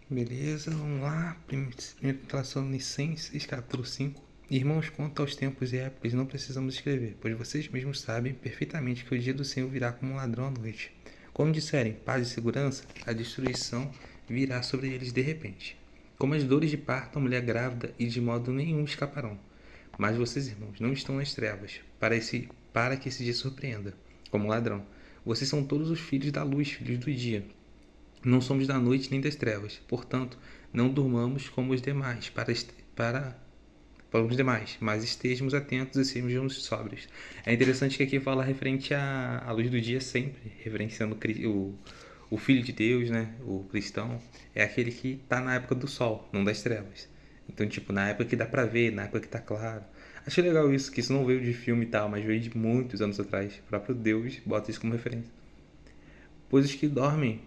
Beleza, vamos lá. 1 Tessalonicenses, capítulo 5. Irmãos, quanto aos tempos e épocas, não precisamos escrever, pois vocês mesmos sabem perfeitamente que o dia do Senhor virá como um ladrão à noite. Como disserem, paz e segurança, a destruição virá sobre eles de repente. Como as dores de parto, a mulher grávida, e de modo nenhum escaparão. Mas vocês, irmãos, não estão nas trevas, para que esse dia surpreenda, como um ladrão. Vocês são todos os filhos da luz, filhos do dia. Não somos da noite nem das trevas. Portanto, não durmamos como os demais, para os demais, mas estejamos atentos e sejamos sóbrios. É interessante que aqui fala referente à luz do dia sempre, referenciando o Filho de Deus, né? O cristão. É aquele que está na época do sol, não das trevas. Então, tipo, na época que dá pra ver, na época que tá claro. Achei legal isso, que isso não veio de filme e tal, mas veio de muitos anos atrás. O próprio Deus bota isso como referência. Pois os que dormem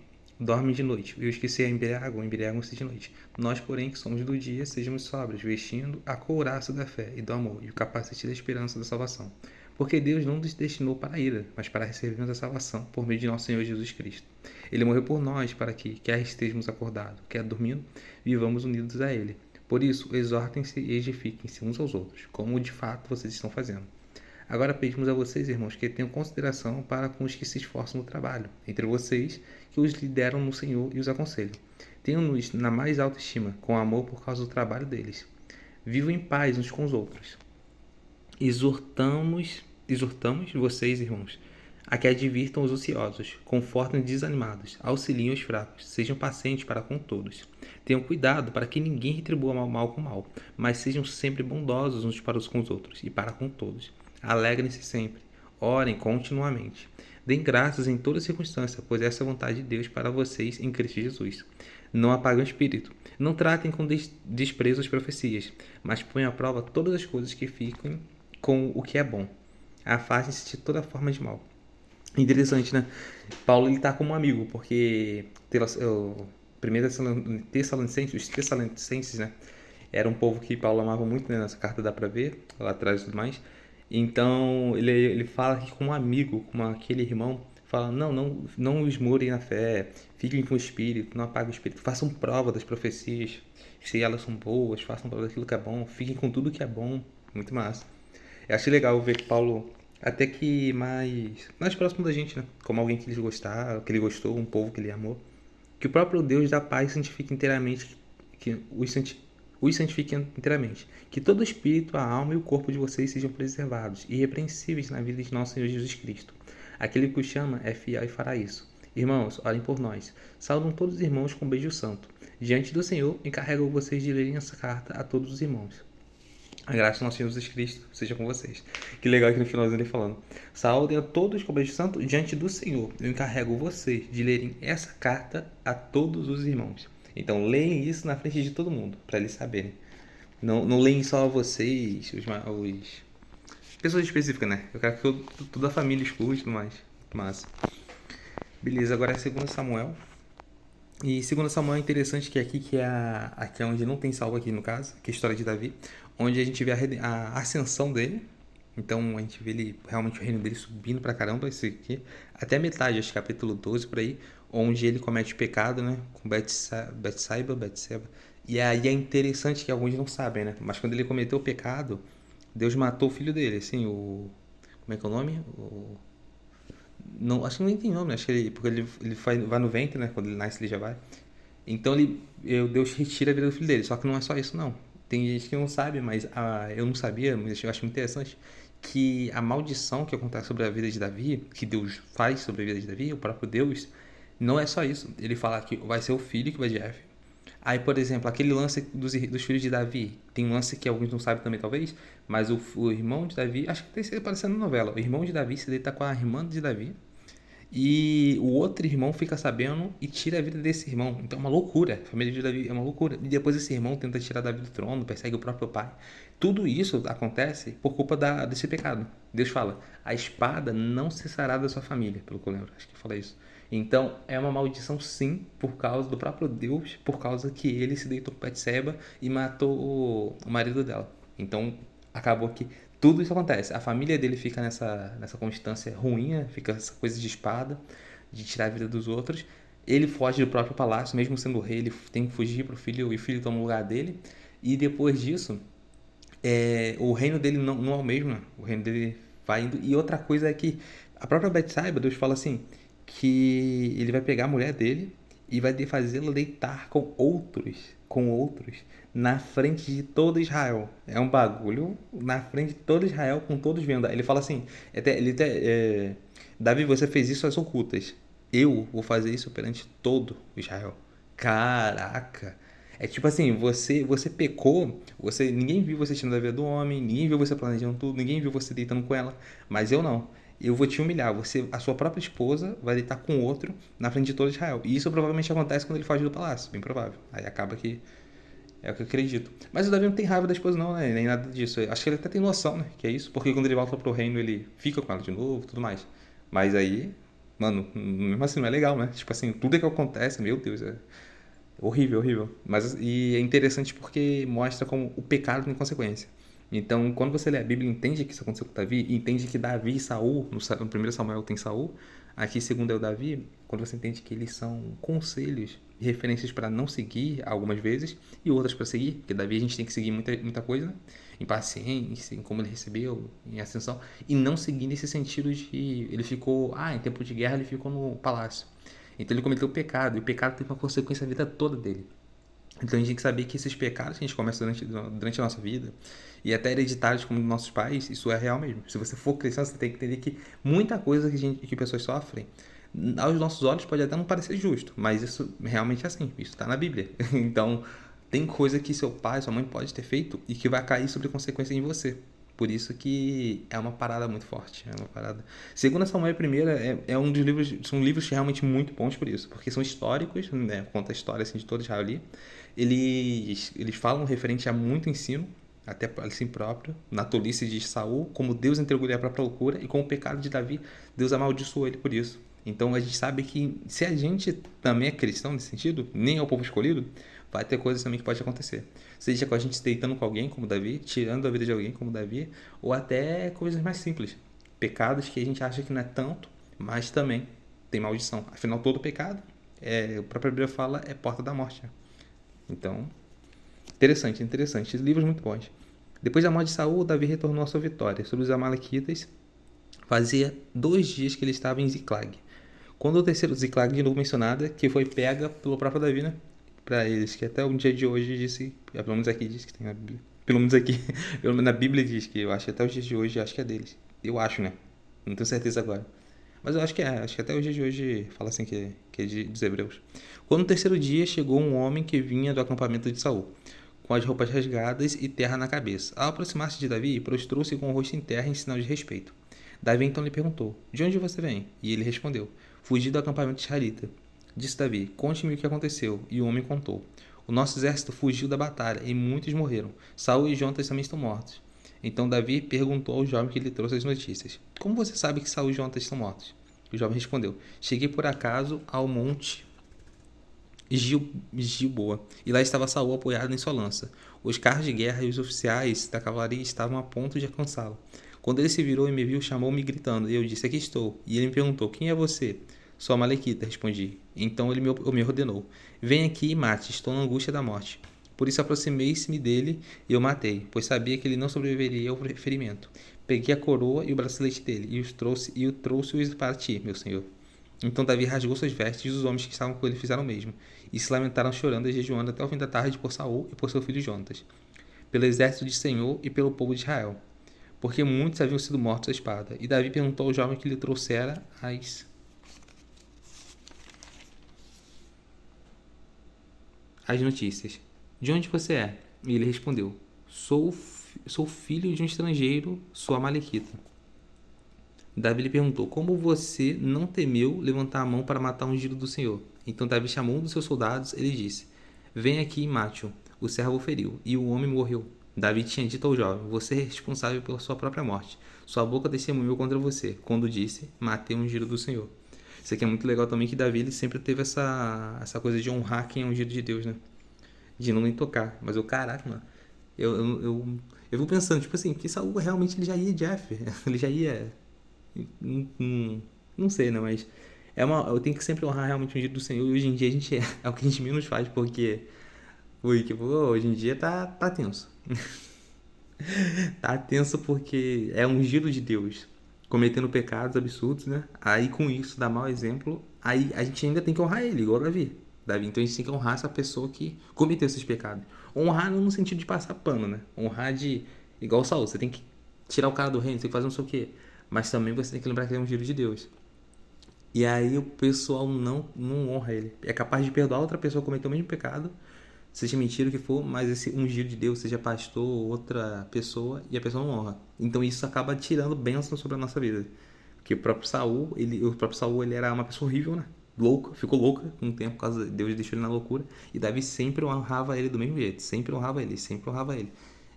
de noite, e os que se embriagam-se de noite. Nós, porém, que somos do dia, sejamos sóbrios, vestindo a couraça da fé e do amor, e o capacete da esperança da salvação. Porque Deus não nos destinou para a ira, mas para recebermos a salvação por meio de nosso Senhor Jesus Cristo. Ele morreu por nós para que, quer estejamos acordados, quer dormindo, vivamos unidos a Ele. Por isso, exortem-se e edifiquem-se uns aos outros, como de fato vocês estão fazendo. Agora pedimos a vocês, irmãos, que tenham consideração para com os que se esforçam no trabalho, entre vocês, que os lideram no Senhor e os aconselham. Tenham-nos na mais alta estima, com amor por causa do trabalho deles. Vivam em paz uns com os outros. Exortamos vocês, irmãos, a que advirtam os ociosos, confortem os desanimados, auxiliem os fracos, sejam pacientes para com todos. Tenham cuidado para que ninguém retribua mal com mal, mas sejam sempre bondosos uns para os com os outros e para com todos. Alegrem-se sempre, orem continuamente. Deem graças em toda circunstância, pois essa é a vontade de Deus para vocês em Cristo Jesus. Não apaguem o espírito. Não tratem com desprezo as profecias, mas ponham à prova todas as coisas que fiquem com o que é bom. Afastem-se de toda forma de mal. Interessante, né? Paulo ele tá como um amigo, porque o primeiro Tessalonicenses, os Tessalonicenses, né? Era um povo que Paulo amava muito, né? Nessa carta dá pra ver, lá atrás e tudo mais. Então ele fala que como um amigo, como aquele irmão, fala: não esmurem na fé, fiquem com o espírito, não apaguem o espírito, façam prova das profecias, se elas são boas, façam prova daquilo que é bom, fiquem com tudo que é bom. Muito massa. Eu achei legal ver que Paulo, até que mais próximo da gente, né? Como alguém que ele gostar, que ele gostou, um povo que ele amou. Que o próprio Deus da paz santifique inteiramente, que os santifique inteiramente. Que todo o espírito, a alma e o corpo de vocês sejam preservados, irrepreensíveis na vida de nosso Senhor Jesus Cristo. Aquele que o chama é fiel e fará isso. Irmãos, orem por nós. Saudam todos os irmãos com um beijo santo. Diante do Senhor, encarrego vocês de lerem essa carta a todos os irmãos. A graça do nosso Senhor Jesus Cristo seja com vocês. Que legal aqui no finalzinho ele falando. Saúdem a todos com o beijo santo diante do Senhor. Eu encarrego vocês de lerem essa carta a todos os irmãos. Então leem isso na frente de todo mundo, para eles saberem. Não leem só vocês, os pessoas específicas, né? Eu quero que toda a família escute e tudo mais. Massa. Beleza, agora é 2 Samuel. E segundo Samuel é interessante que aqui é onde não tem salvo aqui no caso, que é a história de Davi, onde a gente vê a ascensão dele. Então a gente vê ele realmente o reino dele subindo pra caramba, esse aqui, até a metade, acho que capítulo 12 por aí, onde ele comete pecado, né, com Betseba. E aí é interessante que alguns não sabem, né? Mas quando ele cometeu o pecado, Deus matou o filho dele, assim, como é que é o nome? Não, acho que nem tem nome, acho que porque ele vai no ventre, né? Quando ele nasce, ele já vai. Então Deus retira a vida do filho dele. Só que não é só isso, não. Tem gente que não sabe, mas eu não sabia, mas eu acho muito interessante que a maldição que acontece sobre a vida de Davi, que Deus faz sobre a vida de Davi, o próprio Deus, não é só isso. Ele fala que vai ser o filho que vai de Éfron. Aí, por exemplo, aquele lance dos filhos de Davi, tem um lance que alguns não sabem também, talvez, mas o irmão de Davi, acho que tem sido aparecendo na novela, o irmão de Davi se deita com a irmã de Davi, e o outro irmão fica sabendo e tira a vida desse irmão. Então é uma loucura. A família de Davi é uma loucura. E depois esse irmão tenta tirar Davi do trono, persegue o próprio pai. Tudo isso acontece por culpa desse pecado. Deus fala: a espada não cessará da sua família, pelo que eu lembro. Acho que fala isso. Então é uma maldição, sim, por causa do próprio Deus, por causa que ele se deitou com Betseba e matou o marido dela. Então acabou que tudo isso acontece. A família dele fica nessa constância ruim, fica essa coisa de espada, de tirar a vida dos outros. Ele foge do próprio palácio, mesmo sendo rei, ele tem que fugir pro filho e o filho toma o lugar dele. E depois disso, o reino dele não é o mesmo, né? O reino dele vai indo. E outra coisa é que a própria Betsaiba, Deus fala assim, que ele vai pegar a mulher dele e vai fazê-la deitar com outros, na frente de todo Israel. É um bagulho na frente de todo Israel, com todos vendo. Ele fala assim, Davi, você fez isso às ocultas. Eu vou fazer isso perante todo Israel. Caraca! É tipo assim, você pecou, ninguém viu você tirando a vida do homem, ninguém viu você planejando tudo, ninguém viu você deitando com ela, mas eu não. Eu vou te humilhar, a sua própria esposa vai deitar com outro na frente de todo Israel. E isso provavelmente acontece quando ele foge do palácio, bem provável. Aí acaba que é o que eu acredito. Mas o Davi não tem raiva da esposa não, né? Nem nada disso. Acho que ele até tem noção, né? Que é isso, porque quando ele volta pro reino ele fica com ela de novo, tudo mais. Mas aí, mano, mesmo assim não é legal, né? Tipo assim, tudo que acontece, meu Deus, é horrível, horrível. E é interessante porque mostra como o pecado tem consequência. Então, quando você lê a Bíblia, entende que isso aconteceu com Davi, entende que Davi e Saul, no primeiro Samuel tem Saul, aqui segundo é o Davi, quando você entende que eles são conselhos e referências para não seguir algumas vezes e outras para seguir, porque Davi a gente tem que seguir muita coisa, né? Em paciência, em como ele recebeu, em ascensão, e não seguir nesse sentido de ele ficou, em tempo de guerra ele ficou no palácio. Então ele cometeu o pecado, e o pecado tem uma consequência a vida toda dele. Então a gente tem que saber que esses pecados que a gente começa durante a nossa vida, e até hereditários como nossos pais, isso é real mesmo. Se você for cristão, você tem que entender que muita coisa que pessoas sofrem, aos nossos olhos pode até não parecer justo, mas isso realmente é assim, isso está na Bíblia. Então tem coisa que seu pai, sua mãe pode ter feito e que vai cair sobre consequência em você. Por isso que é uma parada muito forte, é uma parada. Segunda Samuel primeira é um dos livros, são livros realmente muito bons por isso, porque são históricos, né? Conta a história assim de todo Israel ali. Eles falam referente a muito ensino, até para si próprio, na tolice de Saul, como Deus entregou ele à própria loucura e com o pecado de Davi, Deus amaldiçoou ele por isso. Então a gente sabe que se a gente também é cristão nesse sentido, nem é o povo escolhido, vai ter coisas também que pode acontecer. Seja com a gente se deitando com alguém como Davi, tirando a vida de alguém como Davi, ou até coisas mais simples. Pecados que a gente acha que não é tanto, mas também tem maldição. Afinal, todo pecado, a própria Bíblia fala, é porta da morte. Então, interessante. Livros muito bons. Depois da morte de Saul, Davi retornou à sua vitória sobre os amalequitas. Fazia 2 dias que ele estava em Ziclag. Quando o terceiro Ziclag, de novo mencionada, que foi pega pelo próprio Davi, né? Para eles, que até o dia de hoje disse, pelo menos aqui diz que tem na Bíblia. Pelo menos aqui, pelo menos na Bíblia diz que eu acho que até os dias de hoje acho que é deles. Eu acho, né? Não tenho certeza agora. Mas eu acho que até os dias de hoje fala assim que é dos hebreus. Quando no terceiro dia chegou um homem que vinha do acampamento de Saul, com as roupas rasgadas e terra na cabeça. Ao aproximar-se de Davi, prostrou-se com o rosto em terra em sinal de respeito. Davi então lhe perguntou, de onde você vem? E ele respondeu, fugi do acampamento israelita. Disse Davi, conte-me o que aconteceu. E o homem contou. O nosso exército fugiu da batalha e muitos morreram. Saul e Jonatas também estão mortos. Então Davi perguntou ao jovem que lhe trouxe as notícias. Como você sabe que Saul e Jonatas estão mortos? O jovem respondeu, cheguei por acaso ao monte Gilboa, e lá estava Saul apoiado em sua lança. Os carros de guerra e os oficiais da cavalaria estavam a ponto de alcançá-lo. Quando ele se virou e me viu, chamou-me gritando, e eu disse, aqui estou. E ele me perguntou, quem é você? Sou a Malequita, respondi. Então ele me ordenou, vem aqui e mate, estou na angústia da morte. Por isso aproximei-me dele e o matei, pois sabia que ele não sobreviveria ao ferimento. Peguei a coroa e o bracelete dele, e o trouxe para ti, meu senhor. Então Davi rasgou suas vestes e os homens que estavam com ele fizeram o mesmo, e se lamentaram chorando e jejuando até o fim da tarde por Saul e por seu filho Jonatas, pelo exército de Senhor e pelo povo de Israel, porque muitos haviam sido mortos à espada. E Davi perguntou ao jovem que lhe trouxera as notícias, de onde você é? E ele respondeu, sou filho de um estrangeiro, sou amalequita. Davi lhe perguntou, como você não temeu levantar a mão para matar o ungido do Senhor? Então Davi chamou um dos seus soldados, ele disse, vem aqui e mate-o. O servo o feriu, e o homem morreu. Davi tinha dito ao jovem, você é responsável pela sua própria morte. Sua boca testemunhou contra você, quando disse, matei o ungido do Senhor. Isso aqui é muito legal também, que Davi ele sempre teve essa coisa de honrar quem é ungido de Deus, né? De não nem tocar. Mas eu, caraca, mano, eu vou pensando, tipo assim, que Saul realmente ele já ia Jeff, ele já ia... Não sei, né? Mas Eu tenho que sempre honrar realmente o dia do Senhor. E hoje em dia é o que a gente menos faz, porque hoje em dia tá tenso. Tá tenso porque é ungido de Deus, cometendo pecados absurdos, né? Aí com isso dá mau exemplo, aí a gente ainda tem que honrar ele, igual Davi. Então a gente tem que honrar essa pessoa que cometeu esses pecados. Honrar não no sentido de passar pano, né? Honrar de. Igual o Saul, você tem que tirar o cara do reino, você tem que fazer não sei o quê. Mas também você tem que lembrar que ele é ungido de Deus. E aí o pessoal não honra ele. É capaz de perdoar outra pessoa que cometeu o mesmo pecado, seja mentira o que for, mas esse ungido de Deus, seja pastor ou outra pessoa, e a pessoa não honra. Então isso acaba tirando bênção sobre a nossa vida. Porque o próprio Saul, ele era uma pessoa horrível, né? Louca, ficou louca com o tempo, por causa de Deus deixou ele na loucura. E Davi sempre honrava ele do mesmo jeito, sempre honrava ele, sempre honrava ele.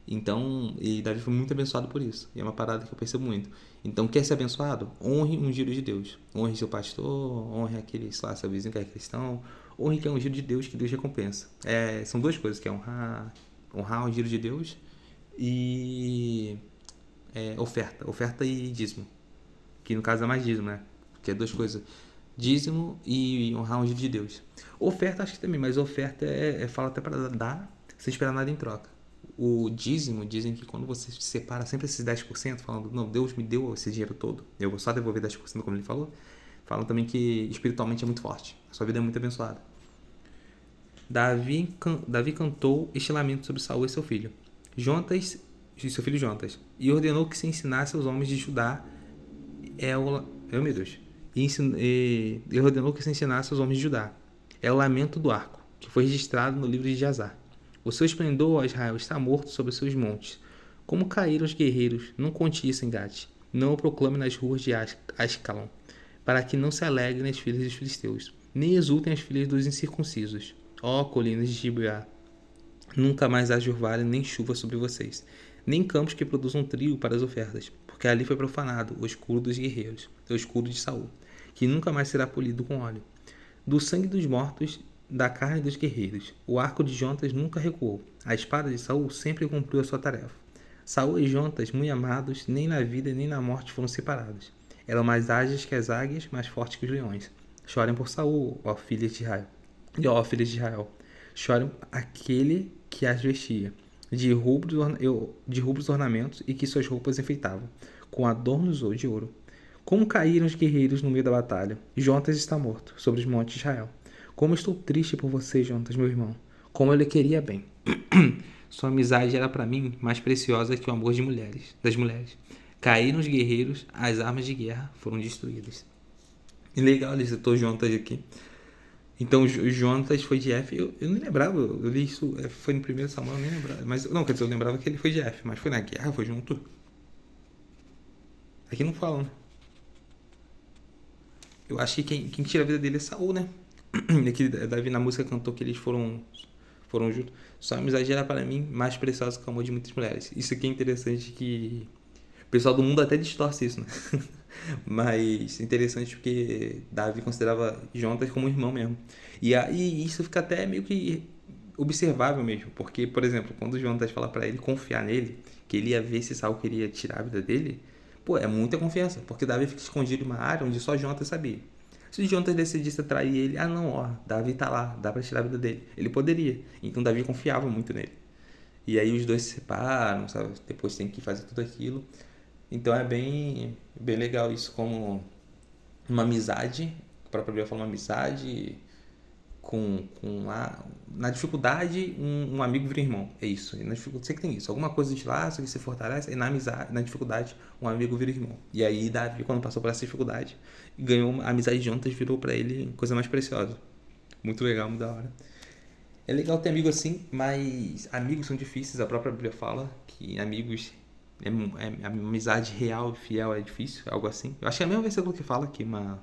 Então, e Davi foi muito abençoado por isso. E é uma parada que eu percebo muito. Então, quer ser abençoado? Honre um ungido de Deus. Honre seu pastor, honre aquele, sei lá, seu vizinho que é cristão. Honre que é um ungido de Deus, que Deus recompensa. São duas coisas, que é honrar o ungido de Deus e oferta e dízimo. Que no caso é mais dízimo, né? Que é duas coisas. Dízimo e honrar o ungido de Deus. Oferta acho que também, mas oferta fala até para dar sem esperar nada em troca. O dízimo, dizem que quando você separa sempre esses 10%, falando, não, Deus me deu esse dinheiro todo, eu vou só devolver 10%, como ele falou, falam também que espiritualmente é muito forte, a sua vida é muito abençoada. Davi cantou este lamento sobre Saul e seu filho, seu filho Jontas, e ordenou que se ensinasse aos homens de Judá, meu Deus, e ordenou que se ensinasse aos homens de Judá, é o lamento do arco, que foi registrado no livro de Jazar. O seu esplendor, ó Israel, está morto sobre os seus montes. Como caíram os guerreiros, não conte isso em Gate. Não o proclame nas ruas de Ascalon, para que não se alegrem as filhas dos filisteus, nem exultem as filhas dos incircuncisos. Ó colinas de Gibeá, nunca mais haja orvalho nem chuva sobre vocês, nem campos que produzam trigo para as ofertas, porque ali foi profanado o escudo dos guerreiros, o escudo de Saul, que nunca mais será polido com óleo. Do sangue dos mortos, da carne dos guerreiros, o arco de Jontas nunca recuou. A espada de Saul sempre cumpriu a sua tarefa. Saul e Jontas, muito amados, nem na vida nem na morte foram separados. Eram mais ágeis que as águias, mais fortes que os leões. Chorem por Saul, ó filhas de Israel. Ó filhas de Israel. Chorem aquele que as vestia, de rubros ornamentos e que suas roupas enfeitavam, com adornos de ouro. Como caíram os guerreiros no meio da batalha. Jontas está morto, sobre os montes de Israel. Como estou triste por você, Jontas, meu irmão. Como eu lhe queria bem. Sua amizade era para mim mais preciosa que o amor das mulheres. Caíram os guerreiros, as armas de guerra foram destruídas. E legal, ele citou Jontas aqui. Então, Jontas foi de F. Eu nem lembrava, eu li isso, foi no primeiro Samuel, eu nem lembrava. Mas, não, quer dizer, eu lembrava que ele foi de F, mas foi na guerra, foi junto. Aqui não fala, né? Eu acho que quem tira a vida dele é Saul, né? Aqui, Davi na música cantou que eles foram juntos. Sua amizade era para mim mais preciosa que o amor de muitas mulheres. Isso aqui é interessante, que o pessoal do mundo até distorce isso, né? Mas interessante porque Davi considerava Jontas como um irmão mesmo. E aí isso fica até meio que observável mesmo, porque, por exemplo, quando Jontas fala para ele confiar nele, que ele ia ver se Saul queria tirar a vida dele, pô, é muita confiança, porque Davi fica escondido em uma área onde só Jontas sabia. Se o Jontas decidisse trair ele, não, ó, Davi tá lá, dá pra tirar a vida dele. Ele poderia. Então Davi confiava muito nele. E aí os dois se separam, sabe? Depois tem que fazer tudo aquilo. Então é bem legal isso, como uma amizade, a própria Bíblia fala uma amizade, na dificuldade um amigo vira irmão, é isso. E na dificuldade sempre tem isso, alguma coisa de laço que se fortalece, e na amizade, na dificuldade um amigo vira irmão. E aí Davi, quando passou por essa dificuldade, ganhou a amizade de Jontas, virou pra ele coisa mais preciosa. Muito legal, muito da hora. É legal ter amigo assim, mas amigos são difíceis, a própria Bíblia fala que amigos a amizade real e fiel é difícil, algo assim. Eu acho que é a mesma versículo que fala que na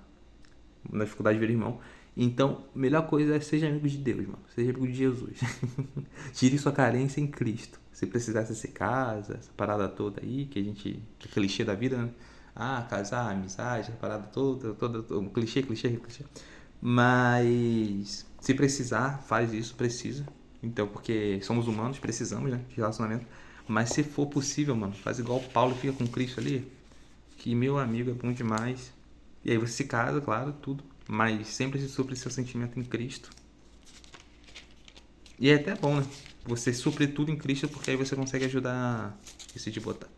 dificuldade vira irmão. Então, a melhor coisa é seja amigo de Deus, mano. Seja amigo de Jesus. Tire sua carência em Cristo. Se precisasse ser casa, essa parada toda aí, que é clichê da vida, né? Casar, amizade, essa parada toda, clichê. Mas, se precisar, faz isso, precisa. Então, porque somos humanos, precisamos, né, de relacionamento. Mas se for possível, mano, faz igual Paulo, fica com Cristo ali, que meu amigo é bom demais. E aí você se casa, claro, tudo. mas sempre se supre seu sentimento em Cristo. E é até bom, né? Você suprir tudo em Cristo, porque aí você consegue ajudar. Isso de botar.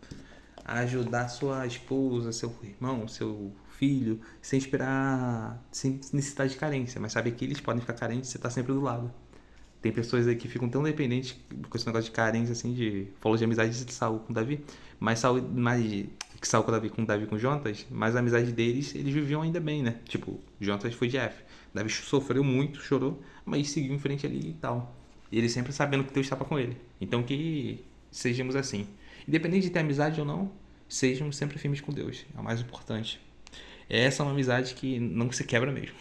Ajudar sua esposa, seu irmão, seu filho, sem esperar, sem necessitar de carência, mas sabe que eles podem ficar carentes e você tá sempre do lado. Tem pessoas aí que ficam tão dependentes com esse negócio de carência, assim, de. Falou de amizade de Saul com Davi, mas Saul, que Saul com Davi com Jonatas, mas a amizade deles, eles viviam ainda bem, né? Tipo, Jonatas foi de F. Davi sofreu muito, chorou, mas seguiu em frente ali e tal. E ele sempre sabendo que Deus estava com ele. Então que sejamos assim. Independente de ter amizade ou não, sejamos sempre firmes com Deus. É o mais importante. Essa é uma amizade que não se quebra mesmo.